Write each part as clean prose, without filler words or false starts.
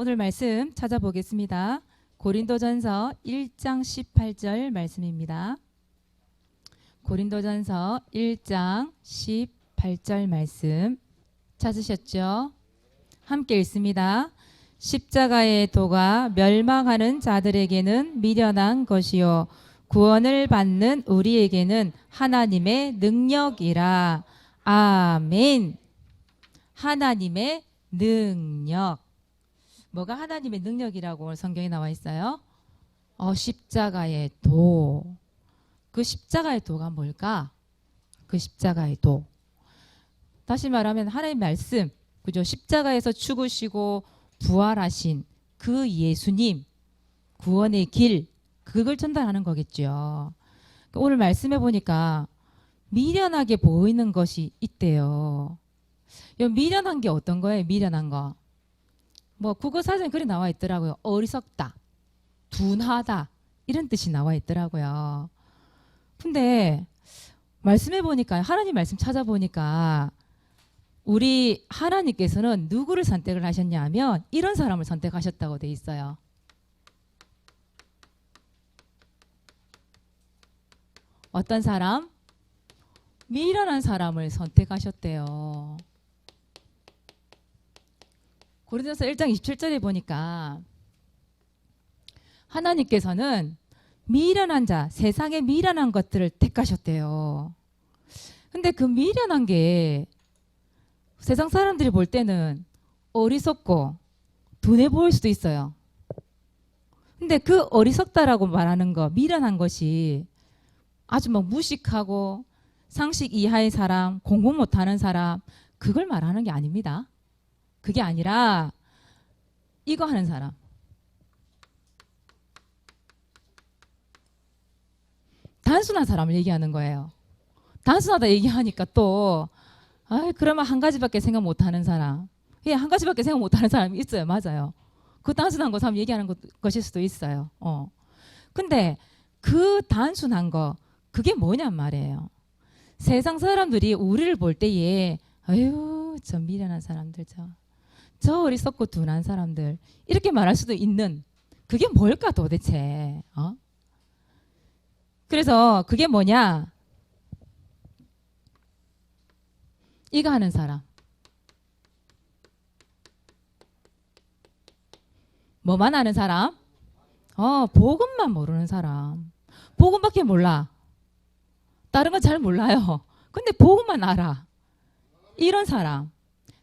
오늘 말씀 찾아보겠습니다. 고린도전서 1장 18절 말씀입니다. 고린도전서 1장 18절 말씀 찾으셨죠? 함께 읽습니다. 십자가의 도가 멸망하는 자들에게는 미련한 것이요 구원을 받는 우리에게는 하나님의 능력이라. 아멘. 하나님의 능력. 뭐가 하나님의 능력이라고 오늘 성경에 나와 있어요? 십자가의 도. 그 십자가의 도가 뭘까? 그 십자가의 도. 다시 말하면 하나님의 말씀, 그죠? 십자가에서 죽으시고 부활하신 그 예수님, 구원의 길, 그걸 전달하는 거겠죠. 오늘 말씀해 보니까 미련하게 보이는 것이 있대요. 미련한 게 어떤 거예요? 미련한 거. 뭐 국어사전에 그리 나와 있더라고요. 어리석다, 둔하다 이런 뜻이 나와 있더라고요. 근데 말씀해 보니까 하나님 말씀 찾아보니까 우리 하나님께서는 누구를 선택을 하셨냐면 이런 사람을 선택하셨다고 돼 있어요. 어떤 사람? 미련한 사람을 선택하셨대요. 고린도전서 1장 27절에 보니까 하나님께서는 미련한 자, 세상의 미련한 것들을 택하셨대요. 근데 그 미련한 게 세상 사람들이 볼 때는 어리석고 둔해 보일 수도 있어요. 근데 그 어리석다라고 말하는 거, 미련한 것이 아주 막 무식하고 상식 이하의 사람, 공부 못하는 사람, 그걸 말하는 게 아닙니다. 그게 아니라 이거 하는 사람. 단순한 사람을 얘기하는 거예요. 단순하다 얘기하니까 또 그러면 한 가지밖에 생각 못하는 사람. 예, 한 가지밖에 생각 못하는 사람이 있어요. 맞아요. 그 단순한 거 사람 얘기하는 것일 수도 있어요. 근데 그 단순한 거 그게 뭐냔 말이에요. 세상 사람들이 우리를 볼 때에 아유 저 미련한 사람들, 저 어리석고 둔한 사람들 이렇게 말할 수도 있는 그게 뭘까 도대체. 그래서 그게 뭐냐, 이거 하는 사람. 뭐만 아는 사람? 복음만 모르는 사람. 복음밖에 몰라. 다른 건 잘 몰라요. 근데 복음만 알아. 이런 사람.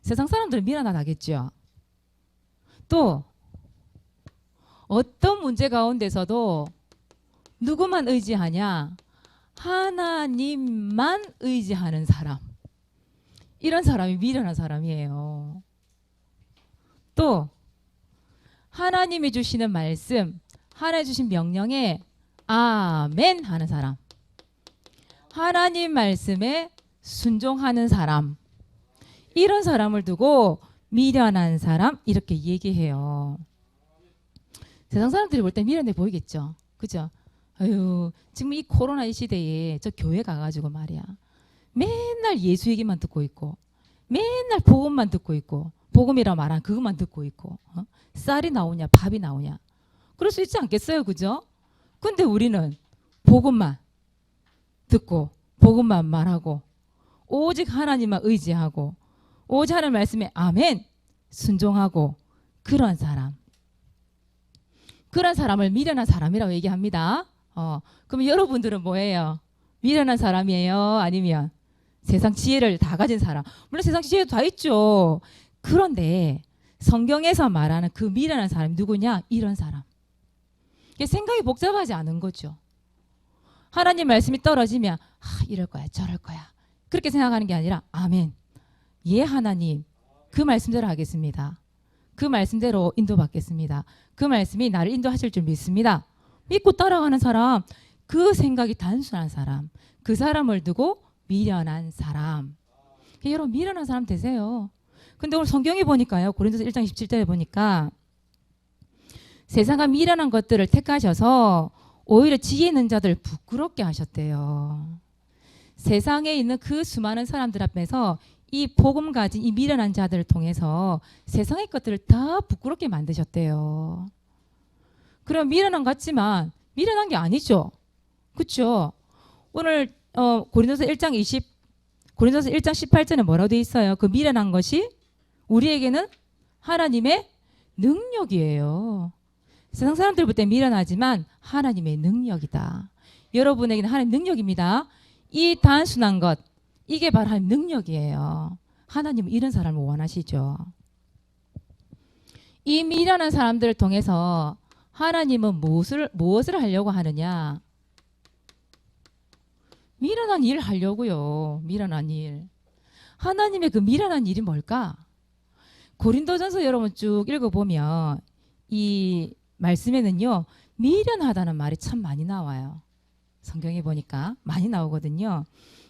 세상 사람들은 미련하다겠죠. 또 어떤 문제 가운데서도 누구만 의지하냐? 하나님만 의지하는 사람. 이런 사람이 미련한 사람이에요. 또 하나님이 주시는 말씀, 하나님 주신 명령에 아멘 하는 사람. 하나님 말씀에 순종하는 사람. 이런 사람을 두고 미련한 사람 이렇게 얘기해요. 세상 사람들이 볼 때 미련해 보이겠죠. 그죠? 아유, 지금 이 코로나 이 시대에 저 교회 가가지고 말이야. 맨날 예수 얘기만 듣고 있고 맨날 복음만 듣고 있고 복음이라 말한 그것만 듣고 있고 쌀이 나오냐 밥이 나오냐 그럴 수 있지 않겠어요. 그죠? 근데 우리는 복음만 듣고 복음만 말하고 오직 하나님만 의지하고 오직 하나님 말씀에 아멘 순종하고 그런 사람. 그런 사람을 미련한 사람이라고 얘기합니다. 그럼 여러분들은 뭐예요? 미련한 사람이에요? 아니면 세상 지혜를 다 가진 사람? 물론 세상 지혜도 다 있죠. 그런데 성경에서 말하는 그 미련한 사람이 누구냐? 이런 사람. 생각이 복잡하지 않은 거죠. 하나님 말씀이 떨어지면 이럴 거야 저럴 거야 그렇게 생각하는 게 아니라 아멘. 예 하나님 그 말씀대로 하겠습니다. 그 말씀대로 인도받겠습니다. 그 말씀이 나를 인도하실 줄 믿습니다. 믿고 따라가는 사람, 그 생각이 단순한 사람, 그 사람을 두고 미련한 사람. 여러분 미련한 사람 되세요. 근데 오늘 성경에 보니까요, 고린도서 1장 17절에 보니까 세상과 미련한 것들을 택하셔서 오히려 지혜 있는 자들 부끄럽게 하셨대요. 세상에 있는 그 수많은 사람들 앞에서 이 복음 가진 이 미련한 자들을 통해서 세상의 것들을 다 부끄럽게 만드셨대요. 그럼 미련한 것 같지만 미련한 게 아니죠. 그렇죠? 오늘 고린도서 1장 18절에 뭐라고 돼 있어요? 그 미련한 것이 우리에게는 하나님의 능력이에요. 세상 사람들 볼 때 미련하지만 하나님의 능력이다. 여러분에게는 하나님 능력입니다. 이 단순한 것, 이게 바로 하나님 능력이에요. 하나님은 이런 사람을 원하시죠. 이 미련한 사람들을 통해서 하나님은 무엇을 하려고 하느냐? 미련한 일 하려고요. 미련한 일. 하나님의 그 미련한 일이 뭘까? 고린도전서 여러분 쭉 읽어보면 이 말씀에는요. 미련하다는 말이 참 많이 나와요. 성경에 보니까 많이 나오거든요.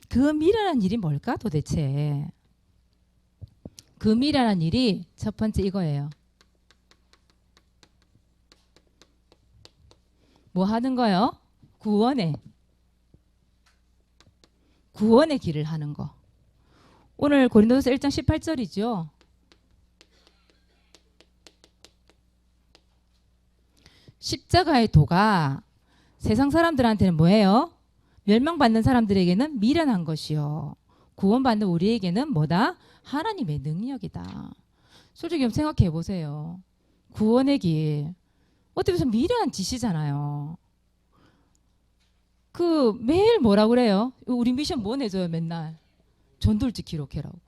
그 미련한 일이 뭘까 도대체? 그 미련한 일이 첫 번째 이거예요. 뭐 하는 거요? 구원의 길을 하는 거. 오늘 고린도서 1장 18절이죠. 십자가의 도가 세상 사람들한테는 뭐예요? 멸망받는 사람들에게는 미련한 것이요. 구원받는 우리에게는 뭐다? 하나님의 능력이다. 솔직히 좀 생각해 보세요. 구원의 길. 어떻게 보면 미련한 짓이잖아요. 그 매일 뭐라 그래요? 우리 미션 뭐 내줘요 맨날? 전돌지 기록해라고.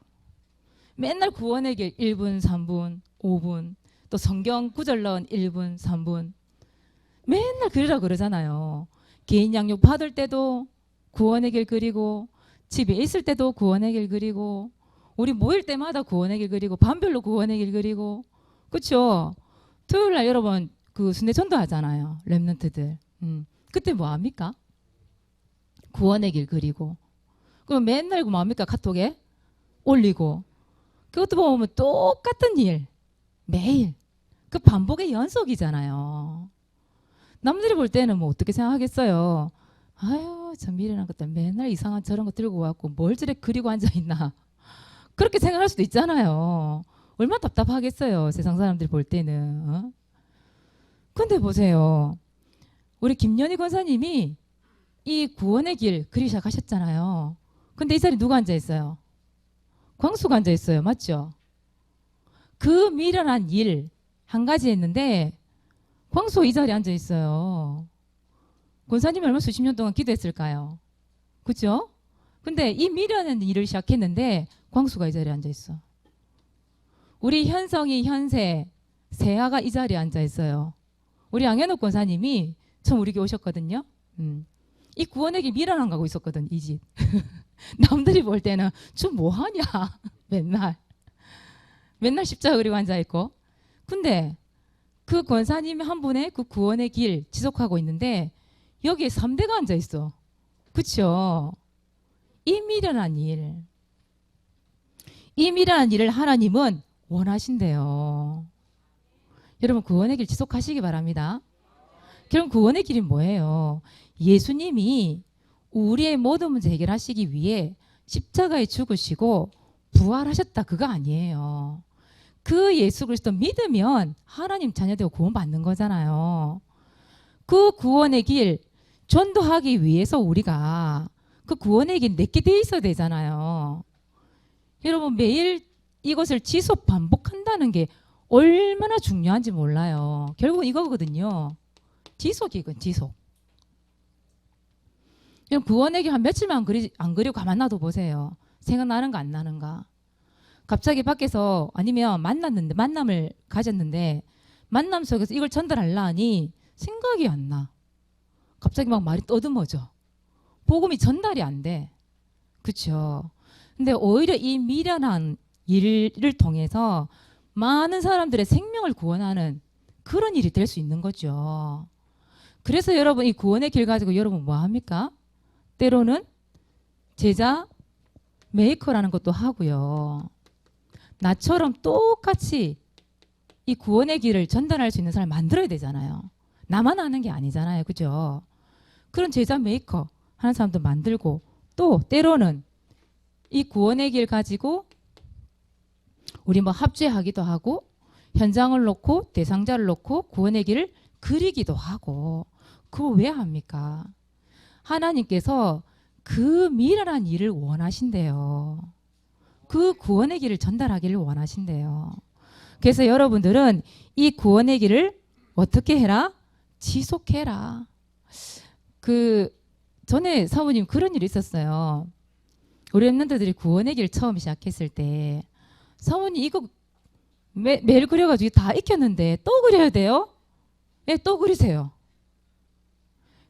맨날 구원의 길 1분, 3분, 5분 또 성경 구절 넣은 1분, 3분 맨날 그리라 그러잖아요. 개인 양육 받을 때도 구원의 길 그리고 집에 있을 때도 구원의 길 그리고 우리 모일 때마다 구원의 길 그리고 반별로 구원의 길 그리고 그렇죠? 토요일 날 여러분 그 순례전도 하잖아요. 렘넌트들. 그때 뭐 합니까? 구원의 길 그리고 그럼 맨날 그 뭐합니까? 카톡에 올리고 그것도 보면 똑같은 일 매일 그 반복의 연속이잖아요. 남들이 볼 때는 뭐 어떻게 생각하겠어요? 아유 참 미련한 것들 맨날 이상한 저런 거 들고 와갖고 뭘 저래 그리고 앉아있나 그렇게 생각할 수도 있잖아요. 얼마나 답답하겠어요. 세상 사람들이 볼 때는. 근데 보세요. 우리 김연희 권사님이 이 구원의 길 그리기 시작하셨잖아요. 근데 이 자리에 누가 앉아있어요? 광수가 앉아있어요. 맞죠? 그 미련한 일 한 가지 했는데 광수 이 자리에 앉아있어요. 권사님이 얼마나 수십 년 동안 기도했을까요? 그죠? 근데 이 미련한 일을 시작했는데 광수가 이 자리에 앉아있어. 우리 현성이 현세 세아가 이 자리에 앉아있어요. 우리 양현옥 권사님이 처음 우리 교회 오셨거든요. 이 구원의 길 미련한 가고 있었거든 이 집. 남들이 볼 때는 좀 뭐하냐 맨날 십자가 그리고 앉아있고 근데 그 권사님 한 분의 그 구원의 길 지속하고 있는데 여기에 3대가 앉아있어. 그쵸? 이 미련한 일을 하나님은 원하신대요. 여러분 구원의 길 지속하시기 바랍니다. 그럼 구원의 길이 뭐예요? 예수님이 우리의 모든 문제 해결하시기 위해 십자가에 죽으시고 부활하셨다 그거 아니에요. 그 예수 그리스도 믿으면 하나님 자녀되고 구원받는 거잖아요. 그 구원의 길 전도하기 위해서 우리가 그 구원의 길 내게 돼 있어야 되잖아요. 여러분 매일 이것을 지속 반복한다는 게 얼마나 중요한지 몰라요. 결국은 이거거든요. 지속이건 지속. 그냥 구원의 길 한 며칠만 안 그리고 가만 놔둬 보세요. 생각나는가 안 나는가. 갑자기 밖에서 아니면 만남을 가졌는데 만남 속에서 이걸 전달하려 하니 생각이 안 나. 갑자기 막 말이 떠듬어져. 복음이 전달이 안 돼. 그렇죠? 근데 오히려 이 미련한 일을 통해서 많은 사람들의 생명을 구원하는 그런 일이 될 수 있는 거죠. 그래서 여러분 이 구원의 길 가지고 여러분 뭐 합니까? 때로는 제자 메이커라는 것도 하고요. 나처럼 똑같이 이 구원의 길을 전달할 수 있는 사람을 만들어야 되잖아요. 나만 하는 게 아니잖아요. 그죠? 그런 제자 메이커 하는 사람도 만들고 또 때로는 이 구원의 길 가지고 우리 뭐 합주하기도 하고 현장을 놓고 대상자를 놓고 구원의 길을 그리기도 하고 그거 왜 합니까? 하나님께서 그 미련한 일을 원하신대요. 그 구원의 길을 전달하기를 원하신대요. 그래서 여러분들은 이 구원의 길을 어떻게 해라? 지속해라. 그 전에 사모님 그런 일이 있었어요. 우리 랩런트들이 구원의 길 처음 시작했을 때 사모님 이거 매일 그려가지고 다 익혔는데 또 그려야 돼요? 네, 또 그리세요.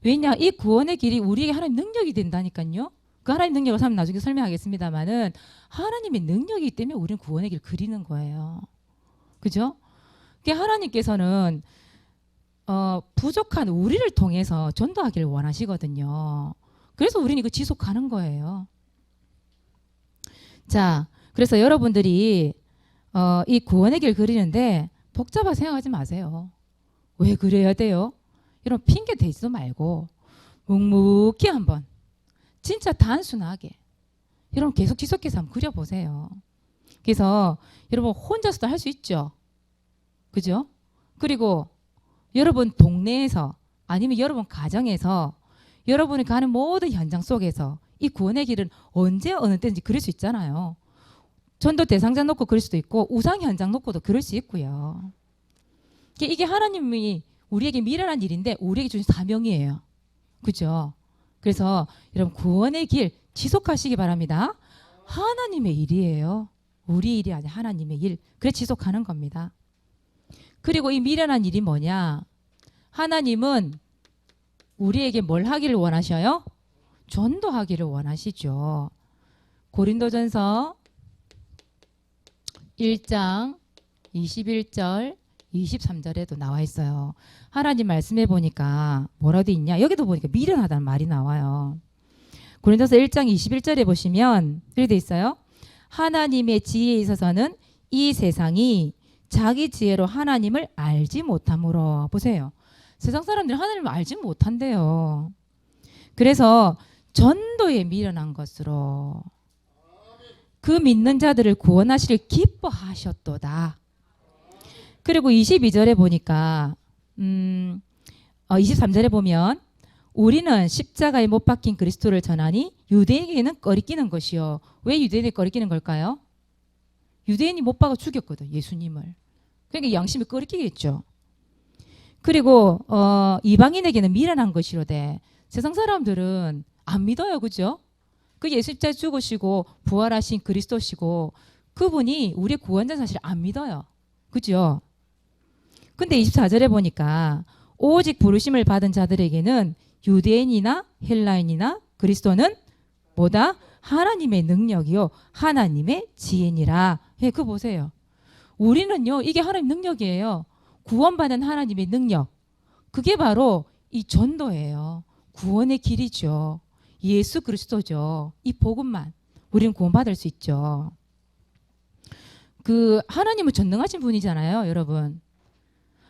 왜냐? 이 구원의 길이 우리에게 하나님 능력이 된다니까요. 그 하나님 능력을 나중에 설명하겠습니다만은 하나님의 능력이기 때문에 우리는 구원의 길 그리는 거예요. 그죠? 그러니까 하나님께서는 부족한 우리를 통해서 전도하기를 원하시거든요. 그래서 우리는 이거 지속하는 거예요. 자, 그래서 여러분들이 이 구원의 길 그리는데 복잡하게 생각하지 마세요. 왜 그래야 돼요? 이런 핑계 대지도 말고 묵묵히 한번 진짜 단순하게 여러분 계속 지속해서 한번 그려보세요. 그래서 여러분 혼자서도 할 수 있죠. 그죠? 그리고 여러분 동네에서 아니면 여러분 가정에서 여러분이 가는 모든 현장 속에서 이 구원의 길은 언제 어느 때인지 그릴 수 있잖아요. 전도 대상자 놓고 그릴 수도 있고 우상 현장 놓고도 그릴 수 있고요. 이게 하나님이 우리에게 미련한 일인데 우리에게 주신 사명이에요. 그죠? 그래서 여러분 구원의 길 지속하시기 바랍니다. 하나님의 일이에요. 우리 일이 아니라 하나님의 일. 그래 지속하는 겁니다. 그리고 이 미련한 일이 뭐냐? 하나님은 우리에게 뭘 하기를 원하셔요? 전도하기를 원하시죠. 고린도전서 1장 21절 23절에도 나와 있어요. 하나님 말씀해 보니까 뭐라도 있냐? 여기도 보니까 미련하다는 말이 나와요. 고린도서 1장 21절에 보시면 이렇게 돼 있어요. 하나님의 지혜에 있어서는 이 세상이 자기 지혜로 하나님을 알지 못함으로. 보세요. 세상 사람들이 하나님을 알지 못한대요. 그래서 전도에 미련한 것으로 그 믿는 자들을 구원하시길 기뻐하셨도다. 그리고 22절에 보니까 23절에 보면 우리는 십자가에 못 박힌 그리스도를 전하니 유대인에게는 꺼리끼는 것이요. 왜 유대인에게 꺼리끼는 걸까요? 유대인이 못 박아 죽였거든, 예수님을. 그러니까 양심이 꺼리끼겠죠. 그리고 이방인에게는 미련한 것이로되 세상 사람들은 안 믿어요. 그죠? 그 예수 십자가에 죽으시고 부활하신 그리스도시고 그분이 우리의 구원자 사실 안 믿어요. 그죠? 근데 24절에 보니까 오직 부르심을 받은 자들에게는 유대인이나 헬라인이나 그리스도는 뭐다? 하나님의 능력이요 하나님의 지혜니라. 예, 그거 보세요. 우리는요 이게 하나님 능력이에요. 구원받은 하나님의 능력. 그게 바로 이 전도예요. 구원의 길이죠. 예수 그리스도죠. 이 복음만 우리는 구원받을 수 있죠. 그 하나님은 전능하신 분이잖아요, 여러분.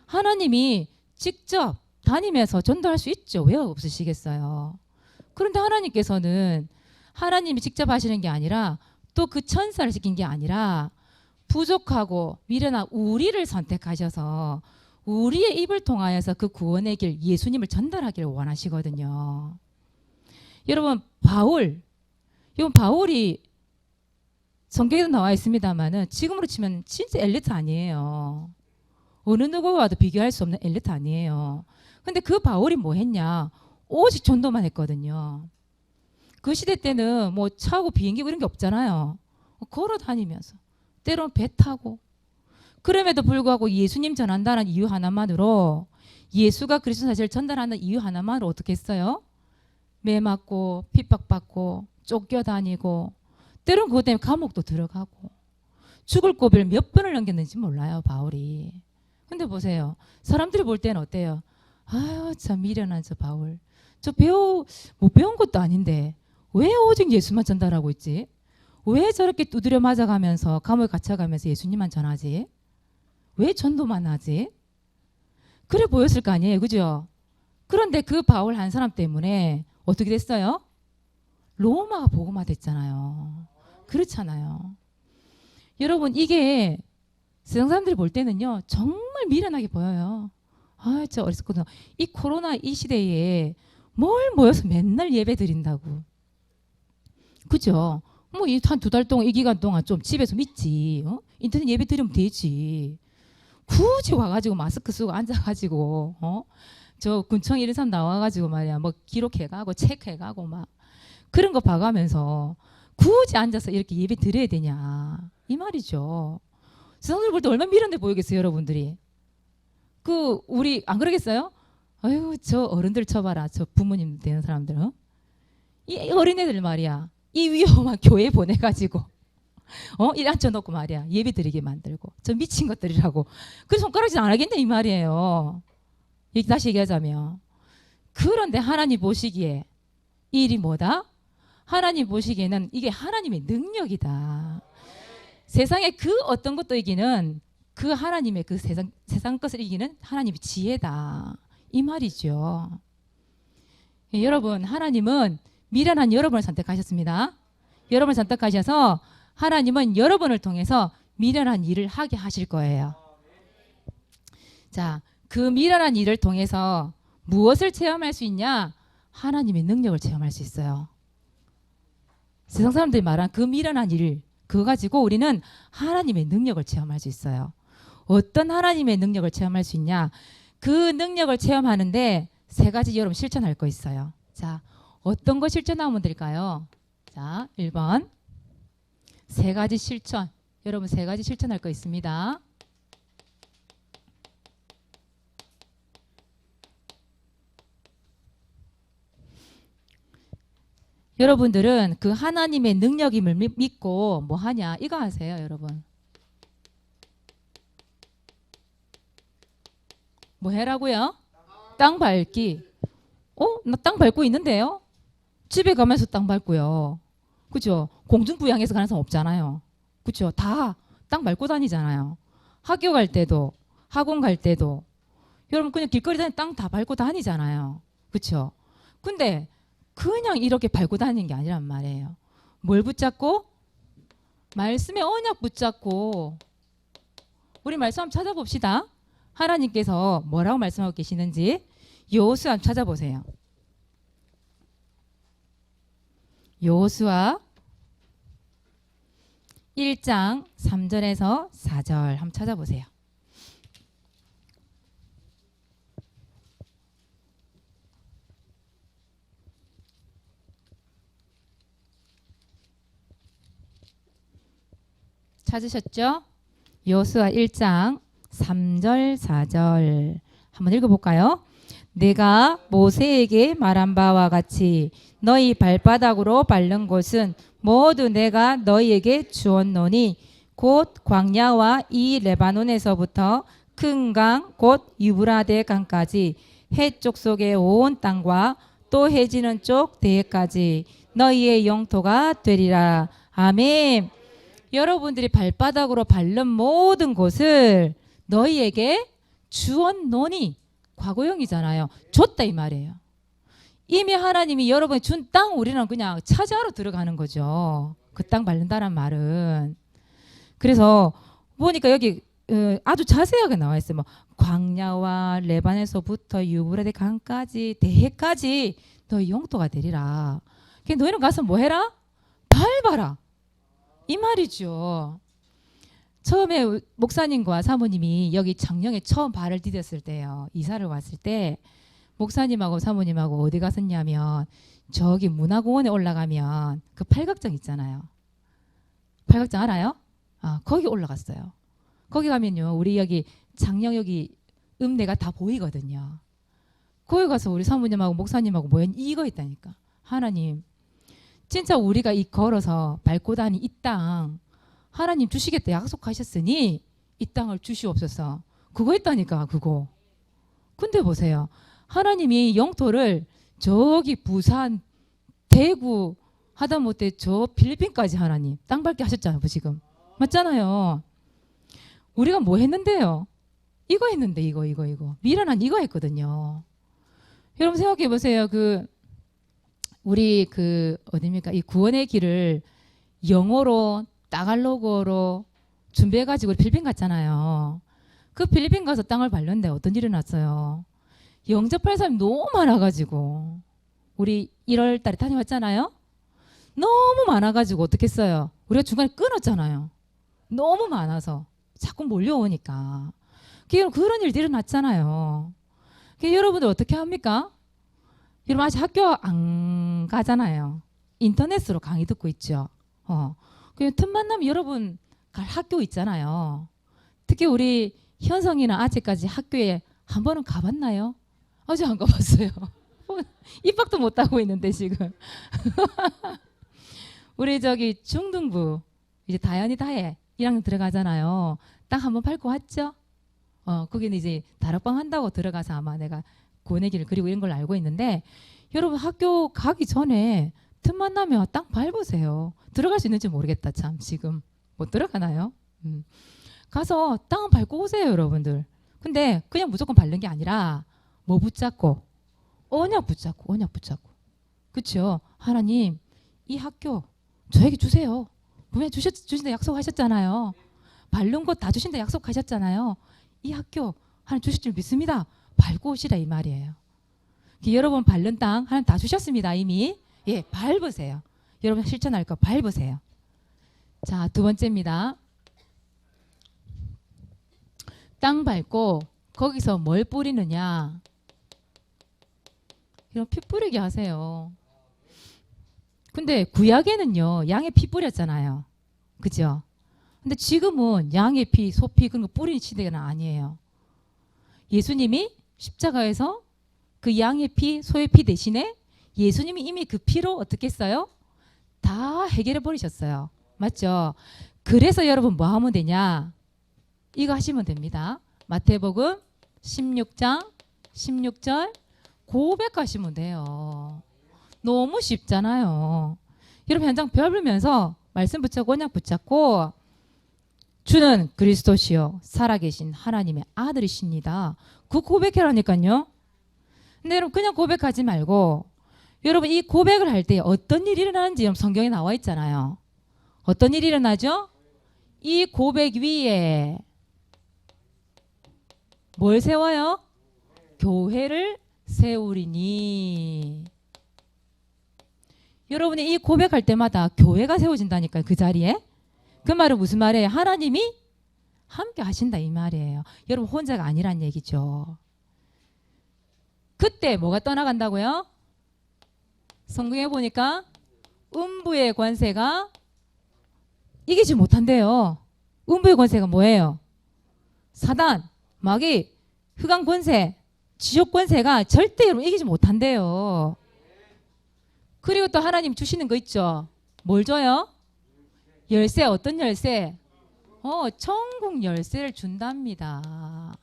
하나님이 직접 다니면서 전도할 수 있죠. 왜 없으시겠어요? 그런데 하나님께서는 하나님이 직접 하시는 게 아니라 또 그 천사를 시킨 게 아니라 부족하고 미련한 우리를 선택하셔서 우리의 입을 통하여서 그 구원의 길 예수님을 전달하기를 원하시거든요. 여러분 이건 바울이 성경에도 나와 있습니다만은 지금으로 치면 진짜 엘리트 아니에요. 어느 누구와도 비교할 수 없는 엘리트 아니에요. 근데 그 바울이 뭐 했냐? 오직 전도만 했거든요. 그 시대 때는 뭐 차고 비행기 이런 게 없잖아요. 걸어 다니면서 때로는 배 타고 그럼에도 불구하고 예수님 전한다는 이유 하나만으로 예수가 그리스도 사실을 전달하는 이유 하나만으로 어떻게 했어요? 매 맞고 핍박받고 쫓겨다니고 때로는 그것 때문에 감옥도 들어가고 죽을 고비를 몇 번을 넘겼는지 몰라요, 바울이. 근데 보세요. 사람들이 볼 때는 어때요? 아유, 참 미련한 저 바울. 저 못 배운 것도 아닌데 왜 오직 예수만 전달하고 있지? 왜 저렇게 두드려 맞아가면서 감옥에 갇혀가면서 예수님만 전하지? 왜 전도만 하지? 그래 보였을 거 아니에요, 그죠? 그런데 그 바울 한 사람 때문에 어떻게 됐어요? 로마가 복음화 됐잖아요. 그렇잖아요. 여러분 이게 세상 사람들이 볼 때는요 정말 미련하게 보여요. 아, 저 어렸을 때이 코로나 이 시대에 뭘 모여서 맨날 예배 드린다고. 그죠? 뭐 한 두 달 동안 이 기간 동안 좀 집에서 믿지. 인터넷 예배 드리면 되지. 굳이 와가지고 마스크 쓰고 앉아가지고 저 군청 123 나와가지고 말이야 뭐 기록해가고 체크해가고 막 그런 거 봐가면서 굳이 앉아서 이렇게 예배 드려야 되냐 이 말이죠. 세상을 볼 때 얼마나 미련해 보이겠어요 여러분들이. 그 우리 안 그러겠어요? 아유 저 어른들 쳐봐라 저 부모님 되는 사람들 이 어린애들 말이야 이 위험한 교회 보내가지고 일 앉혀놓고 말이야 예배 드리게 만들고 저 미친 것들이라고 그 손가락질 안 하겠네 이 말이에요. 다시 얘기하자면 그런데 하나님 보시기에 이 일이 뭐다? 하나님 보시기에는 이게 하나님의 능력이다. 세상의 그 어떤 것도 이기는 그 하나님의 그 세상 것을 이기는 하나님의 지혜다 이 말이죠. 여러분 하나님은 미련한 여러분을 선택하셨습니다. 여러분을 선택하셔서 하나님은 여러분을 통해서 미련한 일을 하게 하실 거예요. 자, 그 미련한 일을 통해서 무엇을 체험할 수 있냐? 하나님의 능력을 체험할 수 있어요. 세상 사람들이 말한 그 미련한 일 그거 가지고 우리는 하나님의 능력을 체험할 수 있어요. 어떤 하나님의 능력을 체험할 수 있냐? 그 능력을 체험하는데 세 가지 여러분 실천할 거 있어요. 자, 어떤 거 실천하면 될까요? 자, 1번 세 가지 실천. 여러분 세 가지 실천할 거 있습니다. 여러분들은 그 하나님의 능력임을 믿고 뭐 하냐? 이거 하세요, 여러분. 뭐 해라고요? 땅 밟기. 나 땅 밟고 있는데요? 집에 가면서 땅 밟고요. 그죠? 공중부양해서 가는 사람 없잖아요. 그죠? 다 땅 밟고 다니잖아요. 학교 갈 때도, 학원 갈 때도. 여러분 그냥 길거리 다니면 땅 다 밟고 다니잖아요. 그죠? 근데 그냥 이렇게 밟고 다니는 게 아니란 말이에요. 뭘 붙잡고? 말씀의 언약 붙잡고. 우리 말씀 한번 찾아봅시다. 하나님께서 뭐라고 말씀하고 계시는지 여호수아 한번 찾아보세요. 여호수아 1장 3절에서 4절 한번 찾아보세요. 찾으셨죠? 여호수아 1장 3절 4절 한번 읽어볼까요? 내가 모세에게 말한 바와 같이 너희 발바닥으로 밟는 곳은 모두 내가 너희에게 주었노니 곧 광야와 이 레바논에서부터 큰 강 곧 유브라데 강까지 해쪽 속의 온 땅과 또 해지는 쪽 대해까지 너희의 영토가 되리라. 아멘. 여러분들이 발바닥으로 밟는 모든 곳을 너희에게 주었노니 과거형이잖아요. 줬다 이 말이에요. 이미 하나님이 여러분이 준 땅 우리는 그냥 차지하러 들어가는 거죠. 그 땅 밟는다는 말은. 그래서 보니까 여기 아주 자세하게 나와 있어요. 뭐 광야와 레반에서부터 유브라데 강까지 대해까지 너희 영토가 되리라. 너희는 가서 뭐 해라? 밟아라. 이 말이죠. 처음에 목사님과 사모님이 여기 장령에 처음 발을 디뎠을 때요. 이사를 왔을 때 목사님하고 사모님하고 어디 갔었냐면 저기 문화공원에 올라가면 그 팔각정 있잖아요. 팔각정 알아요? 거기 올라갔어요. 거기 가면요. 우리 여기 장령 여기 읍내가 다 보이거든요. 거기 가서 우리 사모님하고 목사님하고 모인 이거 있다니까. 하나님 진짜 우리가 이 걸어서 밟고 다니 이 땅 하나님 주시겠다 약속하셨으니 이 땅을 주시옵소서. 그거 했다니까 그거. 근데 보세요. 하나님이 영토를 저기 부산 대구 하다못해 저 필리핀까지 하나님 땅 밟게 하셨잖아요. 지금 맞잖아요. 우리가 뭐 했는데요? 이거 했는데 이거 미련한 이거 했거든요. 여러분 생각해 보세요. 우리 어디입니까? 이 구원의 길을 영어로 따갈로그로 준비해가지고 필리핀 갔잖아요. 그 필리핀 가서 땅을 밟는데 어떤 일이 났어요? 영접할 사람이 너무 많아가지고 우리 1월 달에 다녀왔잖아요. 너무 많아가지고 어떻게 했어요? 우리가 중간에 끊었잖아요. 너무 많아서 자꾸 몰려오니까 그런 일들이 일어났잖아요. 여러분들 어떻게 합니까? 여러분 아직 학교 안 가잖아요. 인터넷으로 강의 듣고 있죠. 그냥 틈만 나면 여러분 갈 학교 있잖아요. 특히 우리 현성이는 아직까지 학교에 한 번은 가봤나요? 아직 안 가봤어요. 입학도 못 하고 있는데 지금. 우리 저기 중등부 이제 다현이 다혜 1학년 들어가잖아요. 딱 한 번 밟고 왔죠? 거기는 이제 다락방 한다고 들어가서 아마 내가 구원의 길을 그리고 이런 걸 알고 있는데 여러분 학교 가기 전에 틈만 나면 땅 밟으세요. 들어갈 수 있는지 모르겠다 참 지금 못 들어가나요? 가서 땅 밟고 오세요 여러분들. 근데 그냥 무조건 밟는 게 아니라 뭐 붙잡고 언약 붙잡고 그렇죠? 하나님 이 학교 저에게 주세요. 분명히 주신다 약속하셨잖아요. 밟는 곳 다 주신다 약속하셨잖아요. 이 학교 하나님 주실 줄 믿습니다. 밟고 오시라 이 말이에요. 여러분 밟는 땅 하나님 다 주셨습니다 이미. 예, 밟으세요. 여러분 실천할 거 밟으세요. 자, 두 번째입니다. 땅 밟고 거기서 뭘 뿌리느냐? 이런 피 뿌리게 하세요. 근데 구약에는요 양의 피 뿌렸잖아요. 그죠? 근데 지금은 양의 피, 소피 그런 거 뿌리는 시대가 아니에요. 예수님이 십자가에서 그 양의 피, 소의 피 대신에 예수님이 이미 그 피로 어떻게 했어요? 다 해결해 버리셨어요. 맞죠? 그래서 여러분 뭐 하면 되냐? 이거 하시면 됩니다. 마태복음 16장 16절 고백하시면 돼요. 너무 쉽잖아요. 여러분 현장 밟으면서 말씀 붙잡고 언약 붙잡고 주는 그리스도시요 살아계신 하나님의 아들이십니다. 그 고백해라니까요. 근데 여러분 그냥 고백하지 말고 여러분 이 고백을 할 때 어떤 일이 일어나는지 성경에 나와 있잖아요. 어떤 일이 일어나죠? 이 고백 위에 뭘 세워요? 교회를 세우리니. 여러분이 이 고백할 때마다 교회가 세워진다니까요. 그 자리에. 그 말은 무슨 말이에요? 하나님이 함께 하신다 이 말이에요. 여러분 혼자가 아니란 얘기죠. 그때 뭐가 떠나간다고요? 성경에 보니까 음부의 권세가 이기지 못한대요. 음부의 권세가 뭐예요? 사단, 마귀, 흑암 권세, 지옥 권세가 절대 여러분 이기지 못한대요. 그리고 또 하나님 주시는 거 있죠. 뭘 줘요? 열쇠. 어떤 열쇠? 천국 열쇠를 준답니다.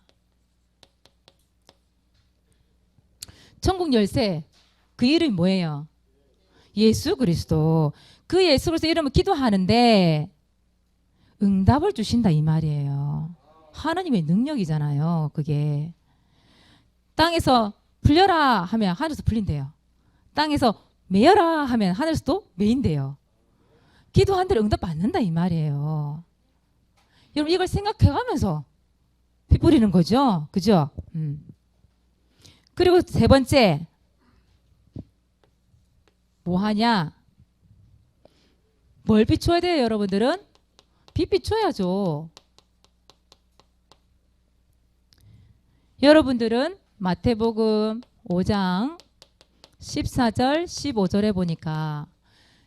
천국 열쇠 그 이름이 뭐예요? 예수 그리스도. 그 예수 그리스도 이름을 기도하는데 응답을 주신다 이 말이에요. 하나님의 능력이잖아요. 그게 땅에서 풀려라 하면 하늘에서 풀린대요. 땅에서 매여라 하면 하늘에서도 매인대요. 기도한 대로 응답 받는다 이 말이에요. 여러분 이걸 생각해가면서 피 뿌리는 거죠. 그죠? 그리고 세 번째 뭐 하냐? 뭘 비춰야 돼요 여러분들은? 빛 비춰야죠. 여러분들은 마태복음 5장 14절 15절에 보니까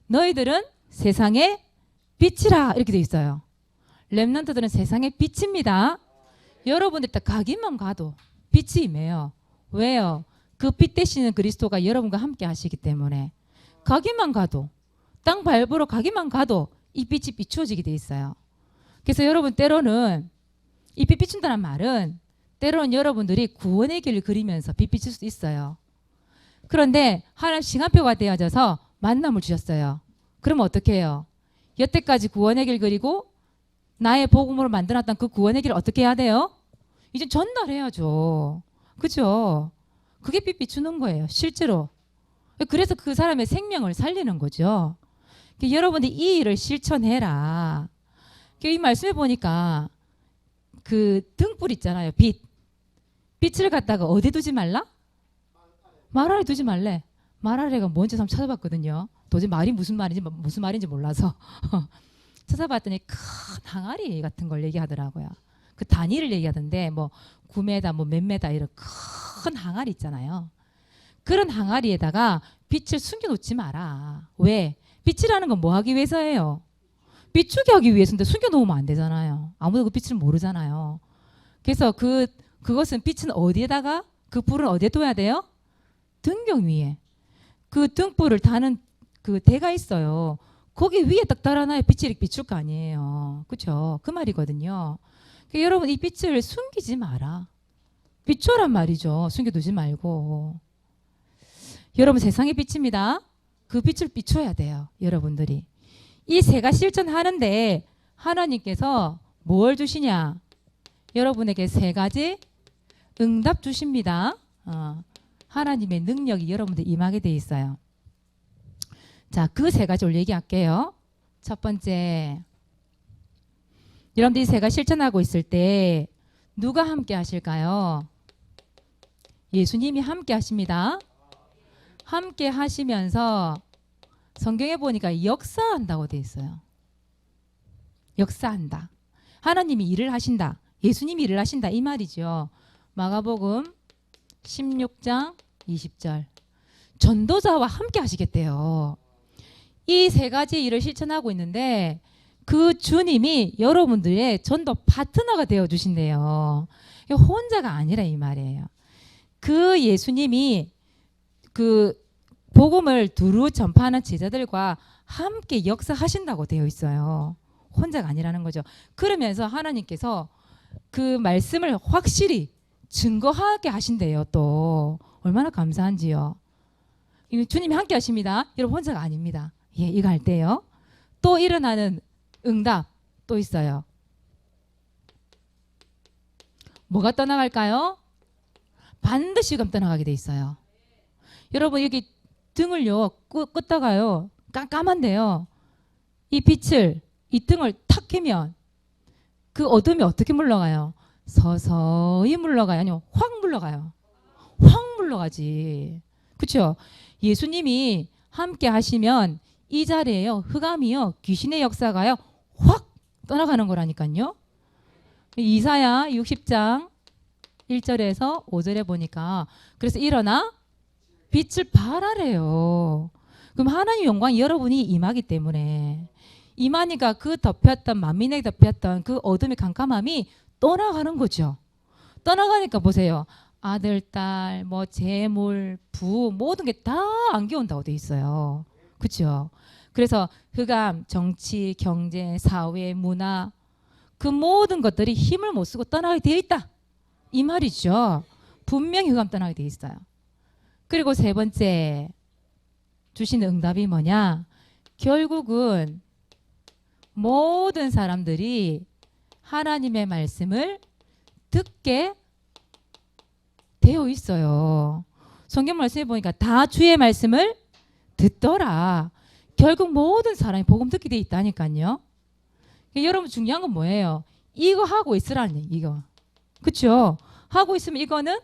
너희들은 세상의 빛이라 이렇게 돼 있어요. 렘넌트들은 세상의 빛입니다. 여러분들 딱 가기만 가도 빛이 임해요. 왜요? 그 빛 되시는 그리스도가 여러분과 함께 하시기 때문에 가기만 가도 땅 밟으러 가기만 가도 이 빛이 비추어지게 돼 있어요. 그래서 여러분 때로는 이 빛 비춘다는 말은 때로는 여러분들이 구원의 길을 그리면서 빛 비출 수 있어요. 그런데 하나님 시간표가 되어져서 만남을 주셨어요. 그러면 어떻게 해요? 여태까지 구원의 길 그리고 나의 복음으로 만들어놨던 그 구원의 길을 어떻게 해야 돼요? 이제 전달해야죠. 그죠? 그게 빛 비추는 거예요. 실제로. 그래서 그 사람의 생명을 살리는 거죠. 여러분들이 이 일을 실천해라. 이 말씀해 보니까 그 등불 있잖아요. 빛을 갖다가 어디 두지 말라? 말 아래 두지 말래. 말 아래가 뭔지 한번 찾아봤거든요. 도저히 말이 무슨 말인지 몰라서 찾아봤더니 큰 항아리 같은 걸 얘기하더라고요. 그 단위를 얘기하던데 뭐 9m 몇 메다 이런 큰 항아리 있잖아요. 그런 항아리에다가 빛을 숨겨놓지 마라. 왜? 빛이라는 건 뭐 하기 위해서예요? 비추게 하기 위해서인데 숨겨놓으면 안 되잖아요. 아무도 그 빛을 모르잖아요. 그래서 그것은 빛은 어디에다가 그 불은 어디에 둬야 돼요? 등경 위에. 그 등불을 다는 그 대가 있어요. 거기 위에 딱 달아놔야 빛이 이렇게 비출 거 아니에요. 그렇죠? 그 말이거든요. 그러니까 여러분 이 빛을 숨기지 마라. 비춰란 말이죠. 숨겨두지 말고. 여러분 세상의 빛입니다. 그 빛을 비춰야 돼요. 여러분들이. 이 세가 실천하는데 하나님께서 뭘 주시냐? 여러분에게 세 가지 응답 주십니다. 하나님의 능력이 여러분들 임하게 돼 있어요. 자, 그 세 가지 오늘 얘기할게요. 첫 번째, 여러분들이 세가 실천하고 있을 때 누가 함께 하실까요? 예수님이 함께 하십니다. 함께 하시면서 성경에 보니까 역사한다고 돼 있어요. 역사한다. 하나님이 일을 하신다. 예수님이 일을 하신다. 이 말이죠. 마가복음 16장 20절. 전도자와 함께 하시겠대요. 이 세 가지 일을 실천하고 있는데 그 주님이 여러분들의 전도 파트너가 되어 주신대요. 혼자가 아니라 이 말이에요. 그 예수님이 그 복음을 두루 전파하는 제자들과 함께 역사하신다고 되어 있어요. 혼자가 아니라는 거죠. 그러면서 하나님께서 그 말씀을 확실히 증거하게 하신대요. 또 얼마나 감사한지요. 주님이 함께 하십니다. 여러분 혼자가 아닙니다. 예, 이거 할 때요. 또 일어나는 응답 또 있어요. 뭐가 떠나갈까요? 반드시 금 떠나가게 돼 있어요. 여러분 여기 등을요 끄다가요 깜깜한데요. 이 빛을 이 등을 탁 켜면 그 어둠이 어떻게 물러가요? 서서히 물러가요? 아니면 확 물러가요? 확 물러가지. 그렇죠? 예수님이 함께 하시면 이 자리에요 흑암이요 귀신의 역사가요 확 떠나가는 거라니까요. 이사야 60장 1절에서 5절에 보니까 그래서 일어나 빛을 발하래요. 그럼 하나님 영광이 여러분이 임하기 때문에 임하니까 그 덮였던 만민에게 덮였던 그 어둠의 캄캄함이 떠나가는 거죠. 떠나가니까 보세요. 아들, 딸, 뭐 재물, 부 모든 게 다 안겨온다고 돼 있어요. 그렇죠? 그래서 흑암, 정치, 경제, 사회, 문화 그 모든 것들이 힘을 못 쓰고 떠나게 되어 있다. 이 말이죠. 분명히 흑암 떠나게 되어 있어요. 그리고 세 번째 주시는 응답이 뭐냐? 결국은 모든 사람들이 하나님의 말씀을 듣게 되어 있어요. 성경 말씀에 보니까 다 주의 말씀을 듣더라. 결국 모든 사람이 복음 듣게 돼 있다니까요. 여러분 중요한 건 뭐예요? 이거 하고 있으라니 이거. 그렇죠? 하고 있으면 이거는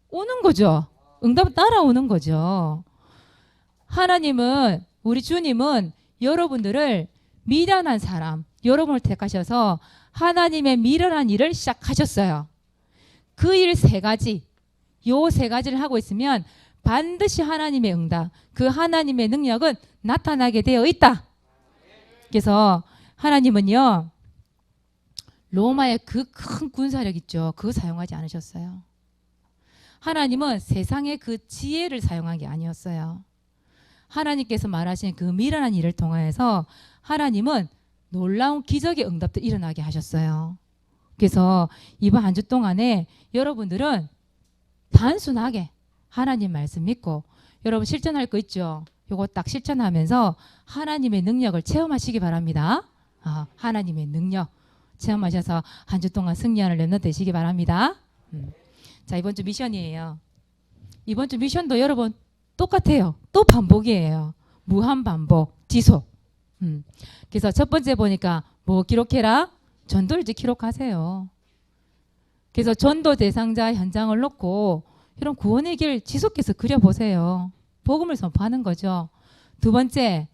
오는 거죠. 응답은 따라오는 거죠. 하나님은 우리 주님은 여러분들을 미련한 사람, 여러분을 택하셔서 하나님의 미련한 일을 시작하셨어요. 그 일 세 가지, 요 세 가지를 하고 있으면 반드시 하나님의 응답, 그 하나님의 능력은 나타나게 되어 있다. 그래서 하나님은요, 로마의 그 큰 군사력 있죠. 그거 사용하지 않으셨어요. 하나님은 세상의 그 지혜를 사용한 게 아니었어요. 하나님께서 말하신 그 미련한 일을 통하여서 하나님은 놀라운 기적의 응답도 일어나게 하셨어요. 그래서 이번 한 주 동안에 여러분들은 단순하게 하나님 말씀 믿고 여러분 실천할 거 있죠? 요거 딱 실천하면서 하나님의 능력을 체험하시기 바랍니다. 하나님의 능력 체험하셔서 한 주 동안 승리하는 렘넌트 되시기 바랍니다. 자, 이번 주 미션이에요. 이번 주 미션도 여러분 똑같아요. 또 반복이에요. 무한 반복, 지속. 그래서 첫 번째 보니까 뭐 기록해라? 전도일지 기록하세요. 그래서 전도 대상자 현장을 놓고 이런 구원의 길 지속해서 그려보세요. 복음을 선포하는 거죠. 두 번째,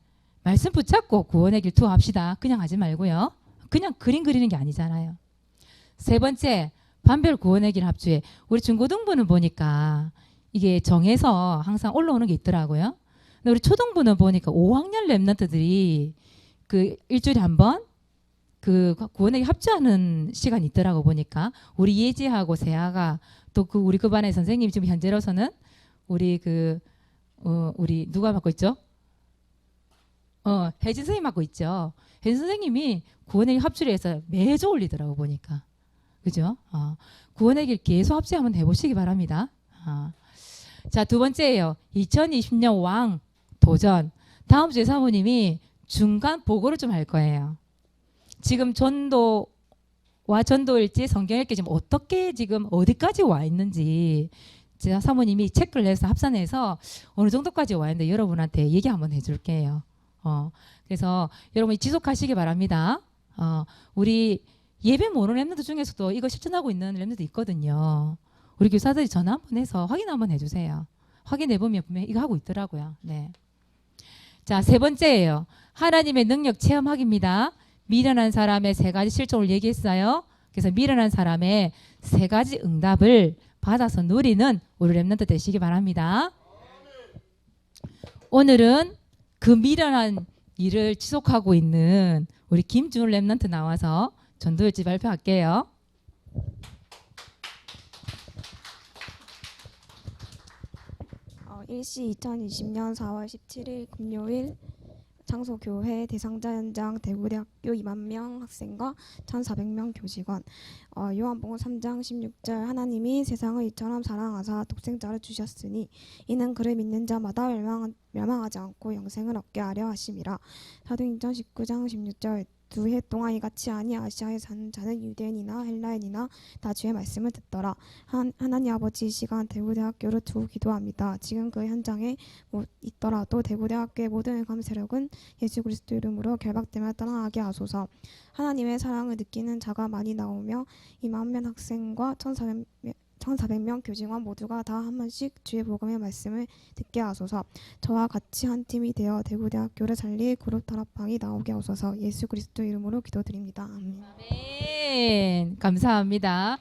말씀 붙잡고 구원의 길 투어합시다. 그냥 하지 말고요. 그냥 그림 그리는 게 아니잖아요. 세 번째, 반별 구원의 길 합주에 우리 중고등부는 보니까 이게 정해서 항상 올라오는 게 있더라고요. 근데 우리 초등부는 보니까 5학년 랩런트들이 그 일주일에 한 번 그 구원의 길 합주하는 시간이 있더라고 보니까 우리 예지하고 세아가 또 그 우리 그 반의 선생님 지금 현재로서는 우리 우리 누가 맡고 있죠? 혜진 선생님 맡고 있죠. 혜진 선생님이 구원의 길 합주를 해서 매주 올리더라고 보니까. 그죠? 구원의 길 계속 합주 한번 해보시기 바랍니다. 자, 두 번째예요. 2020년 왕 도전. 다음 주에 사모님이 중간 보고를 좀 할 거예요. 지금 전도와 전도일지 성경 읽기 지금 어떻게 지금 어디까지 와 있는지 제가 사모님이 체크를 해서 합산해서 어느 정도까지 와 있는데 여러분한테 얘기 한번 해줄게요. 그래서 여러분이 지속하시기 바랍니다. 우리 예배 모르는 렘넌트 중에서도 이거 실천하고 있는 렘넌트 있거든요. 우리 교사들이 전화 한번 해서 확인 한번 해주세요. 확인해보면 분명히 이거 하고 있더라고요. 네. 자, 세 번째예요. 하나님의 능력 체험학입니다. 미련한 사람의 세 가지 실종을 얘기했어요. 그래서 미련한 사람의 세 가지 응답을 받아서 누리는 우리 렘넌트 되시기 바랍니다. 오늘은 그 미련한 일을 지속하고 있는 우리 김준우 렘넌트 나와서 전도일지 발표할게요. 일시 2020년 4월 17일 금요일 장소 교회 대상자 현장 대구대학교 2만 명 학생과 1,400명 교직원. 요한복음 3장 16절 하나님이 세상을 이처럼 사랑하사 독생자를 주셨으니 이는 그를 믿는 자마다 멸망하지 않고 영생을 얻게 하려 하심이라. 사도행전 19장 16절 두 해 동안 이같이 아니 아시아에 사는 자는 유대인이나 헬라인이나 다 주의 말씀을 듣더라. 하나님 아버지 이 시간 대구대학교를 두고 기도합니다. 지금 그 현장에 못 있더라도 대구대학교의 모든 일감 세력은 예수 그리스도 이름으로 결박되며 떠나가게 하소서. 하나님의 사랑을 느끼는 자가 많이 나오며 2만 명 학생과 1,400명 교직원 모두가 다 한 번씩 주의 복음의 말씀을 듣게 하소서. 저와 같이 한 팀이 되어 대구대학교를 살릴 그룹 다락방이 나오게 하소서. 예수 그리스도 이름으로 기도드립니다. 아멘. 아멘. 감사합니다.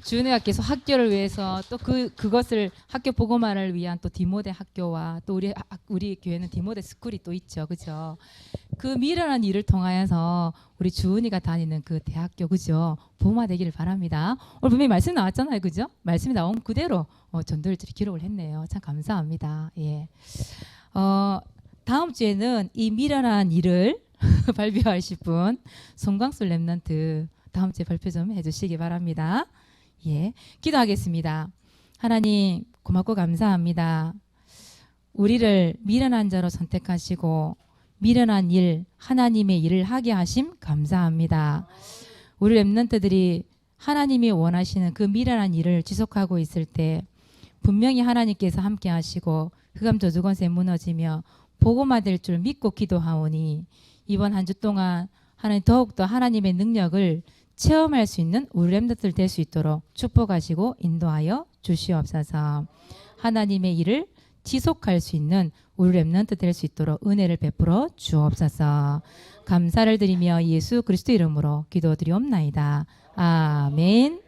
주은혜가 계속 학교를 위해서 또 그것을 학교 복음화를 위한 또 디모데 학교와 또 우리 교회는 디모데 스쿨이 또 있죠, 그죠? 그 미련한 일을 통하여서 우리 주은이가 다니는 그 대학교, 그죠? 복음화되기를 바랍니다. 오늘 분명히 말씀 나왔잖아요, 그죠? 말씀이 나온 그대로 전도일들이 기록을 했네요. 참 감사합니다. 예. 다음 주에는 이 미련한 일을 발표하실 분 송광수 렘넌트 다음 주에 발표 좀 해주시기 바랍니다. 예, 기도하겠습니다. 하나님 고맙고 감사합니다. 우리를 미련한 자로 선택하시고 미련한 일, 하나님의 일을 하게 하심 감사합니다. 우리 렘넌트들이 하나님이 원하시는 그 미련한 일을 지속하고 있을 때 분명히 하나님께서 함께 하시고 흑암 저주권세 무너지며 복음화될 줄 믿고 기도하오니 이번 한 주 동안 하나님 더욱더 하나님의 능력을 체험할 수 있는 우리 렘넌트들 될 수 있도록 축복하시고 인도하여 주시옵소서. 하나님의 일을 지속할 수 있는 우리 렘넌트 될 수 있도록 은혜를 베풀어 주옵소서. 감사를 드리며 예수 그리스도 이름으로 기도드리옵나이다. 아멘.